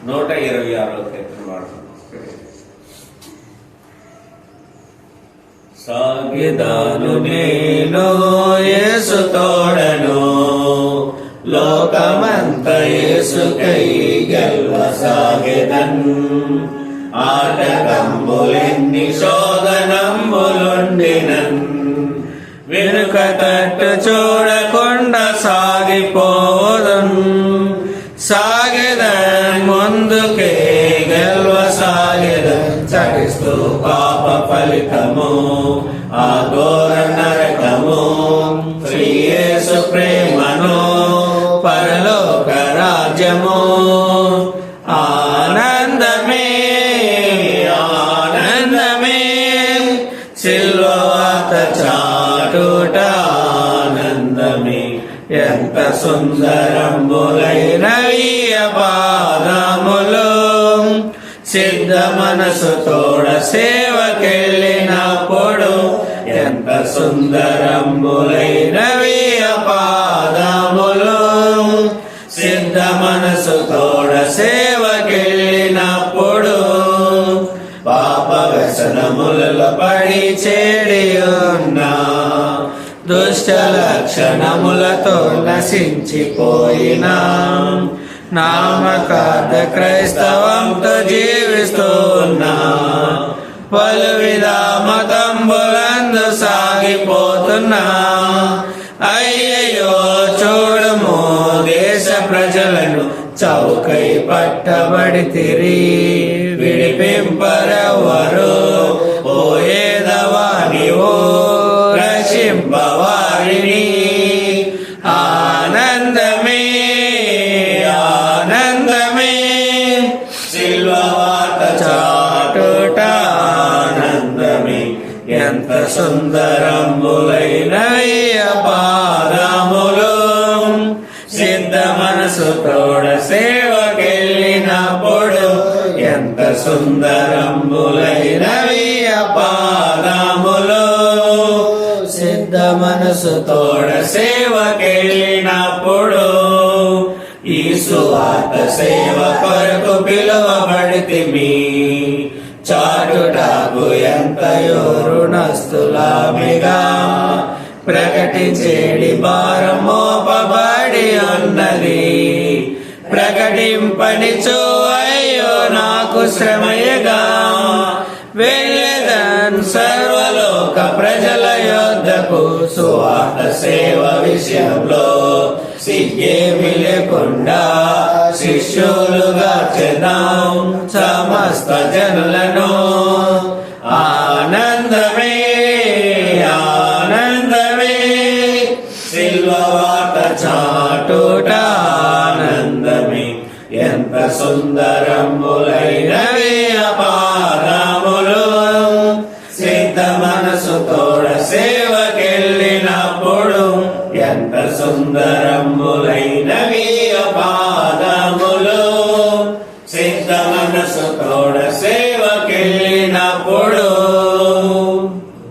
126వ కీర్తన వాడుతున్నాం. సాగిదాను నేను యేసు తోడను, లోకమంత యేసుకై గెల్వ సాగెదన్. ఆటకంబులెన్ని శోధనంబులుండినన్, వెనుక తట్టు చూడకుండా సాగిపోదన్. సాగెదన్ ముందుకే గెల్వ సాగెదన్, చటిస్తూ పాప ఫలితము ఆ ఘోర నరకము. శ్రీ యేసు ప్రేమను పరలోక రాజ్యము, ఆనందమే ఆనందమే సిల్వవాత చాటుట ఆనందమే. ఎంత సుందరంబులైనవి పాదములు, సిద్ధ మనసు తోడ సేవకెళ్ళినప్పుడు. ఎంత సుందరంబులైనవి పాదములు, సిద్ధ మనసు తోడ సేవకెళ్ళినప్పుడు. పాప వ్యసనములలో పడి చెడి ఉన్నా, దుష్ట లక్షణములతో నశించిపోయినా, నామకార్థ క్రైస్తవంతో జీవిస్తున్నా, పలు విధ మతంబులందు సాగిపోతున్నా. అయ్యయ్యో చూడము దేశ ప్రజలను, చౌకై పట్టబడితిరి విడిపింపరెవ్వరు. ఓ ఏదవానివో రక్షింపవారిని. ఆనందమే ఆనందమే సిల్వవాత చాటుట ఆనందమే. ఎంత సుందరంబులైనవి పాదములు, సిద్ధ మనసు తోడ సేవకెళ్ళినప్పుడు. ఎంత సుందరంబులైనవి పాదములు, సిద్ధ మనసు తోడ సేవకెళ్ళినప్పుడు. ఈ సువార్త సేవ కొరకు పిలువబడితిమి, చాటుటకు ఎంతయో రుణస్థులామిగా. ప్రకటించేడి భారం మోపబడి ఉన్నది, ప్రకటింపనిచో అయ్యో నాకు శ్రమయగా. వెళ్ళెదన్ సర్వలోక ప్రజల యొద్దకు, సువార్త సేవ విషయంలో సిగ్గేమి లేకుండా శిష్యులుగా చేద్దాం సమస్త జనులను. ఆనందమే ఆనందమే సిల్వవాత చాటుట ఆనందమే. ఎంత సుందరంబులైనవి పాదములు, సిద్ధ మనసు తోడ సేవకెళ్ళినప్పుడు. ఎంత సుందరంబులైనవి